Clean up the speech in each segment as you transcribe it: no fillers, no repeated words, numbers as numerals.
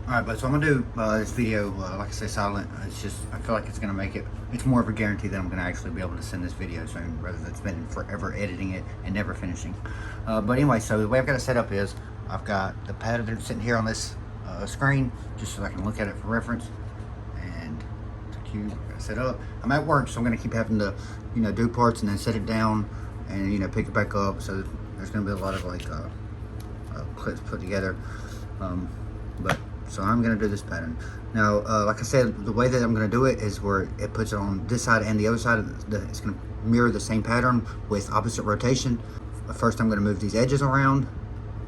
Alright, but so I'm gonna do this video, like I say, silent. It's just, I feel like it's gonna make it, it's more of a guarantee that I'm gonna actually be able to send this video soon, rather than spending forever editing it and never finishing. But anyway, so the way I've got it set up is, I've got the pattern sitting here on this screen, just so I can look at it for reference. And the cube set up. I'm at work, so I'm gonna keep having to, do parts and then set it down and, pick it back up. So there's gonna be a lot of like clips put together. So I'm gonna do this pattern. Now, like I said, the way that I'm gonna do it is where it puts it on this side and the other side. It's gonna mirror the same pattern with opposite rotation. First, I'm gonna move these edges around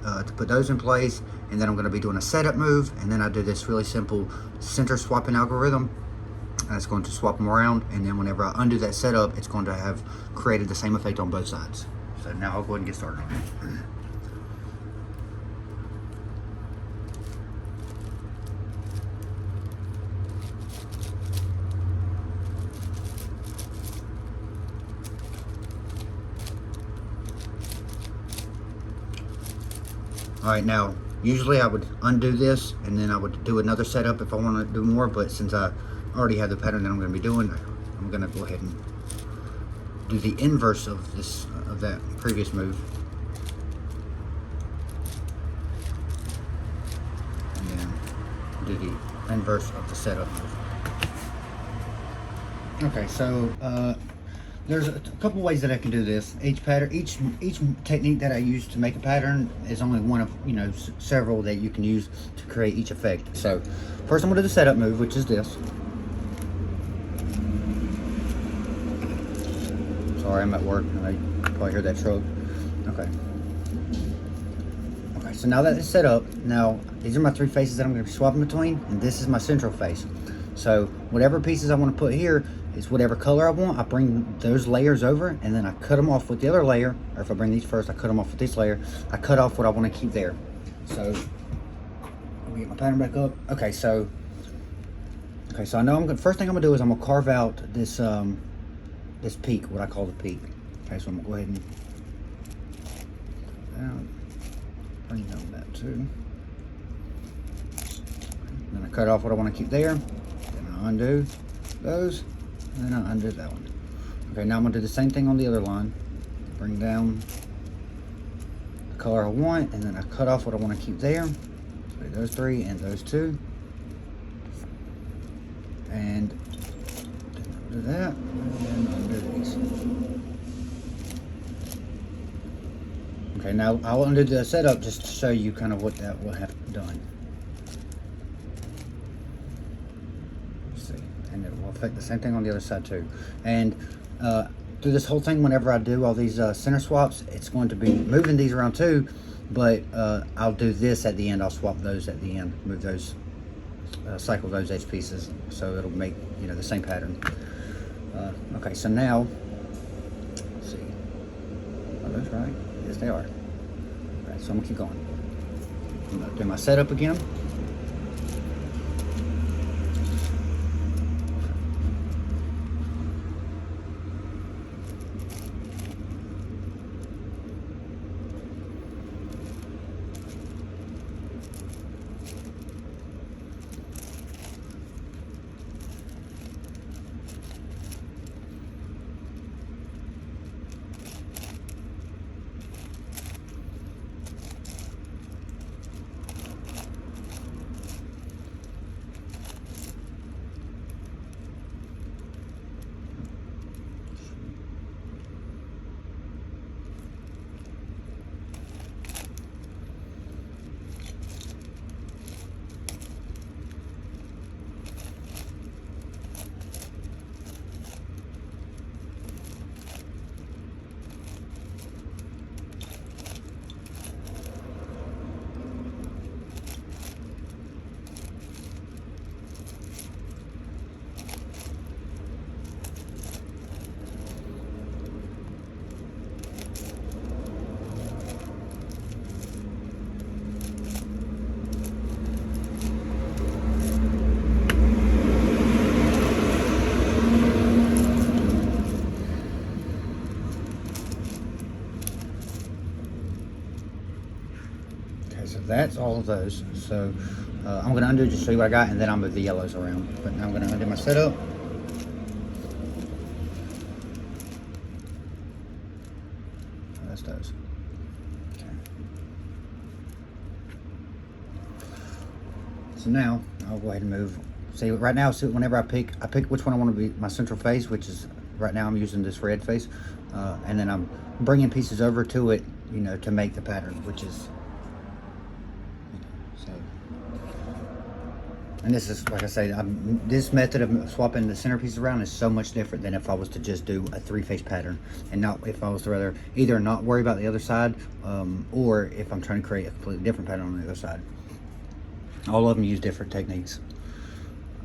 to put those in place, and then I'm gonna be doing a setup move, and then I do this really simple center swapping algorithm. And it's going to swap them around, and then whenever I undo that setup, it's going to have created the same effect on both sides. So now I'll go ahead and get started on it. All right, now, usually I would undo this and then I would do another setup if I want to do more, but since I already have the pattern that I'm going to be doing, I'm going to go ahead and do the inverse of this, of that previous move. And then do the inverse of the setup move. Okay, so there's a couple ways that I can do this. Each pattern, each technique that I use to make a pattern is only one of several that you can use to create each effect. So first I'm gonna do the setup move, which is this. Sorry, I'm at work and I probably hear that truck. Okay. Okay, so now that it's set up, now these are my three faces that I'm gonna be swapping between, and this is my central face. So whatever pieces I want to put here is whatever color I want. I bring those layers over and then I cut them off with the other layer, or if I bring these first, I cut them off with this layer. I cut off what I want to keep there. So let me get my pattern back up. Okay, so I know first thing I'm gonna do is I'm gonna carve out this this peak, what I call the peak. Okay, so I'm gonna go ahead and bring down that too. Then I cut off what I want to keep there. Then I undo those. And then I undo that one. Okay, now I'm going to do the same thing on the other line. Bring down the color I want, and then I cut off what I want to keep there. So those three and those two. And do that, and then undo these. Okay, now I'll undo the setup just to show you kind of what that will have done. And it will affect the same thing on the other side too. And through this whole thing, whenever I do all these center swaps, it's going to be moving these around too, but I'll do this at the end. I'll swap those at the end, move those, cycle those edge pieces, so it'll make the same pattern. Okay, so now, let's see, are those right? Yes, they are. Okay, so I'm gonna keep going. I'm gonna do my setup again. So that's all of those. So I'm going to undo just to show you what I got, and then I'll move the yellows around. But now I'm going to undo my setup. That's those. Okay. So now I'll go ahead and move. See, right now, whenever I pick which one I want to be my central face, which is right now I'm using this red face, and then I'm bringing pieces over to it, you know, to make the pattern, which is, so. And this is, like I say, this method of swapping the center pieces around is so much different than if I was to just do a three-face pattern, and not if I was to rather either not worry about the other side, or if I'm trying to create a completely different pattern on the other side. All of them use different techniques.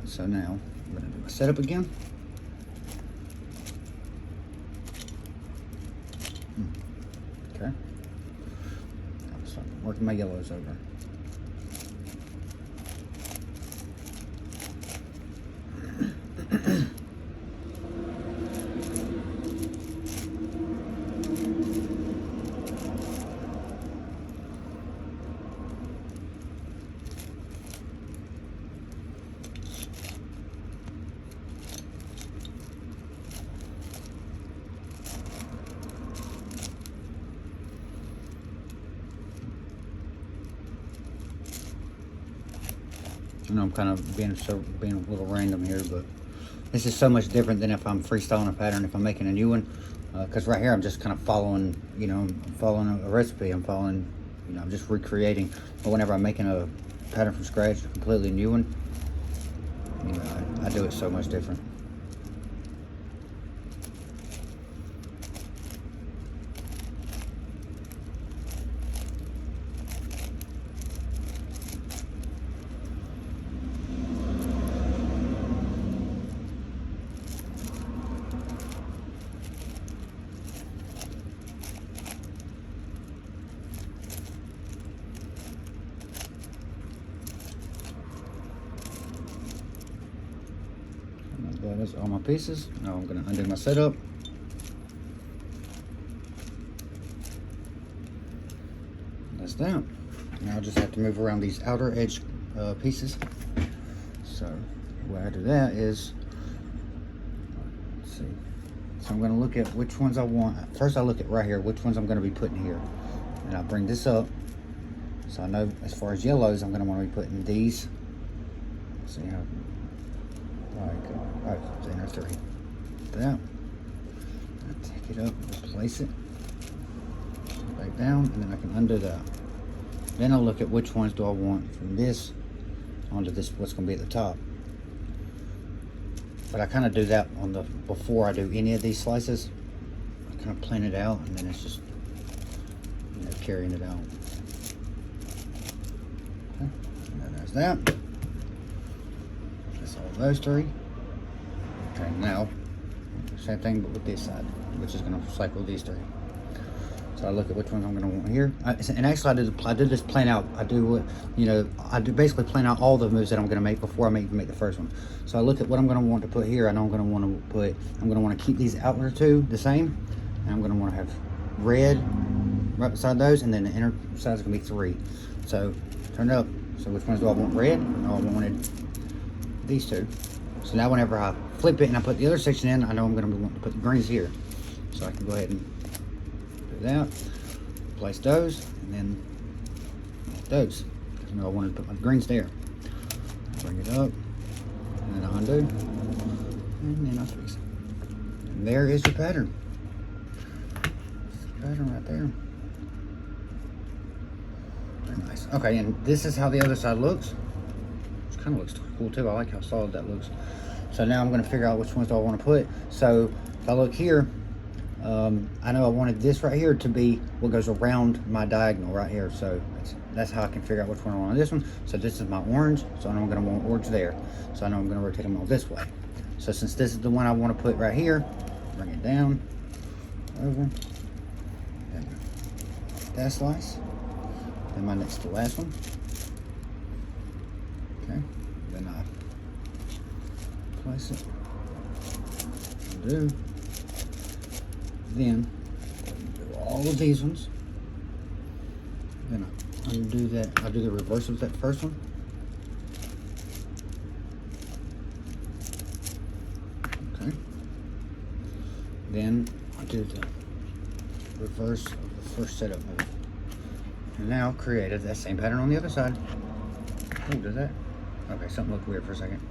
So now I'm going to do my setup again. Okay. I'll start working my yellows over. I know I'm kind of being a little random here, but this is so much different than if I'm freestyling a pattern, if I'm making a new one. Because right here I'm just kind of following, you know, I'm following a recipe. I'm following, you know, I'm just recreating. But whenever I'm making a pattern from scratch, a completely new one, you know, I do it so much different. That is all my pieces. Now I'm going to undo my setup. That's that. Now I just have to move around these outer edge pieces. So the way I do that is, let's see. So I'm going to look at which ones I want. First I look at right here, which ones I'm going to be putting here. And I'll bring this up. So I know as far as yellows, I'm going to want to be putting these. Let's see how. Alright, the inner three. That. I take it up, place it back down, and then I can undo that. Then I'll look at which ones do I want from this onto this, what's going to be at the top. But I kind of do that on the before I do any of these slices. I kind of plan it out, and then it's just, you know, carrying it out. Okay. And there's that. That's all those three. Okay, now same thing but with this side, which is going to cycle these three. So I look at which ones I'm going to want here. And actually, I did this plan out. I do, you know, I do basically plan out all the moves that I'm going to make before I even make the first one. So I look at what I'm going to want to put here. I know I'm going to want to put. I'm going to want to keep these outer two the same, and I'm going to want to have red right beside those, and then the inner side is going to be 3. So turn it up. So which ones do I want red? No, I wanted these two. So now whenever I flip it and I put the other section in, I know I'm going to want to put the greens here. So I can go ahead and do that, place those, and then those. Because I know I wanted to put my greens there. Bring it up, and then I undo, and then I fix it. And there is your pattern. That's the pattern right there. Very nice. Okay, and this is how the other side looks. Which kind of looks cool too. I like how solid that looks. So now I'm going to figure out which ones do I want to put. So if I look here, I know I wanted this right here to be what goes around my diagonal right here. So that's how I can figure out which one I want on this one. So this is my orange. So I know I'm going to want orange there. So I know I'm going to rotate them all this way. So since this is the one I want to put right here, bring it down, over, and that slice. Then my next to last one. Okay. Then I place it. Undo. Then do all of these ones. Then I undo that. I'll do the reverse of that first one. then I do the reverse of the first setup move. And now created that same pattern on the other side. Oh, does that? Okay, something looked weird for a second.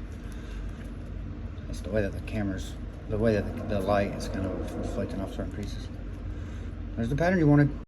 It's the way that the camera's, the way that the light is kind of reflecting off certain pieces. There's the pattern you wanted.